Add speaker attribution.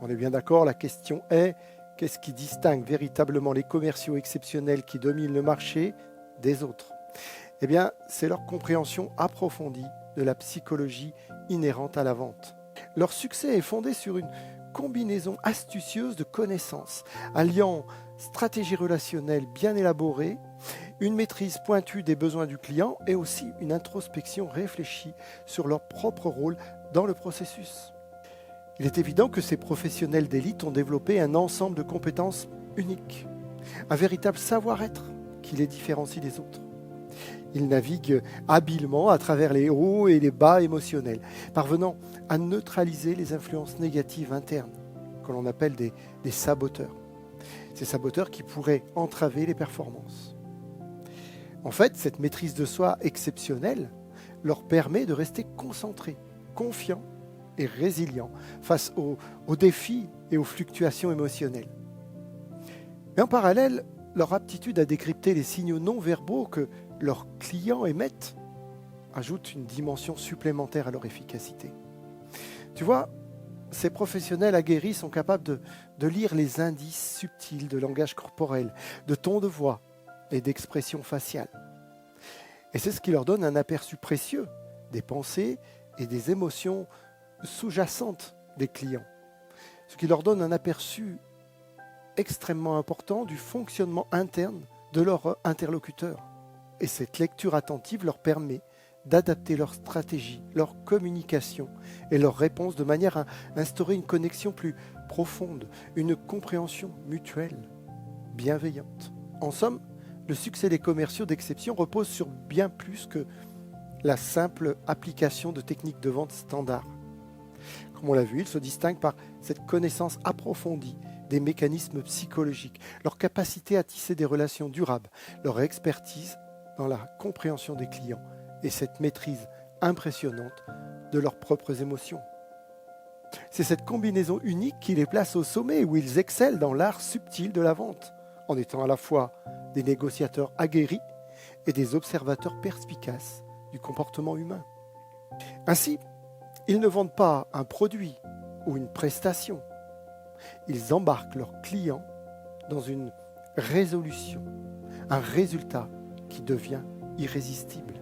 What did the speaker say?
Speaker 1: On est bien d'accord, la question est, qu'est-ce qui distingue véritablement les commerciaux exceptionnels qui dominent le marché des autres? Eh bien, c'est leur compréhension approfondie de la psychologie inhérente à la vente. Leur succès est fondé sur une combinaison astucieuse de connaissances, alliant stratégie relationnelle bien élaborée, une maîtrise pointue des besoins du client et aussi une introspection réfléchie sur leur propre rôle dans le processus. Il est évident que ces professionnels d'élite ont développé un ensemble de compétences uniques, un véritable savoir-être qui les différencie des autres. Ils naviguent habilement à travers les hauts et les bas émotionnels, parvenant à neutraliser les influences négatives internes, que l'on appelle des saboteurs. Ces saboteurs qui pourraient entraver les performances. En fait, cette maîtrise de soi exceptionnelle leur permet de rester concentrés, confiants et résilients face aux défis et aux fluctuations émotionnelles. Mais en parallèle, leur aptitude à décrypter les signaux non verbaux que leurs clients émettent ajoute une dimension supplémentaire à leur efficacité. Tu vois, ces professionnels aguerris sont capables de lire les indices subtils de langage corporel, de ton de voix et d'expression faciale. Et c'est ce qui leur donne un aperçu précieux des pensées et des émotions sous-jacentes des clients. Ce qui leur donne un aperçu extrêmement important du fonctionnement interne de leur interlocuteur. Et cette lecture attentive leur permet d'adapter leur stratégie, leur communication et leurs réponses de manière à instaurer une connexion plus profonde, une compréhension mutuelle, bienveillante. En somme, le succès des commerciaux d'exception repose sur bien plus que la simple application de techniques de vente standards. Comme on l'a vu, ils se distinguent par cette connaissance approfondie des mécanismes psychologiques, leur capacité à tisser des relations durables, leur expertise dans la compréhension des clients et cette maîtrise impressionnante de leurs propres émotions. C'est cette combinaison unique qui les place au sommet, où ils excellent dans l'art subtil de la vente, en étant à la fois des négociateurs aguerris et des observateurs perspicaces du comportement humain. Ainsi, ils ne vendent pas un produit ou une prestation. Ils embarquent leurs clients dans une résolution, un résultat qui devient irrésistible.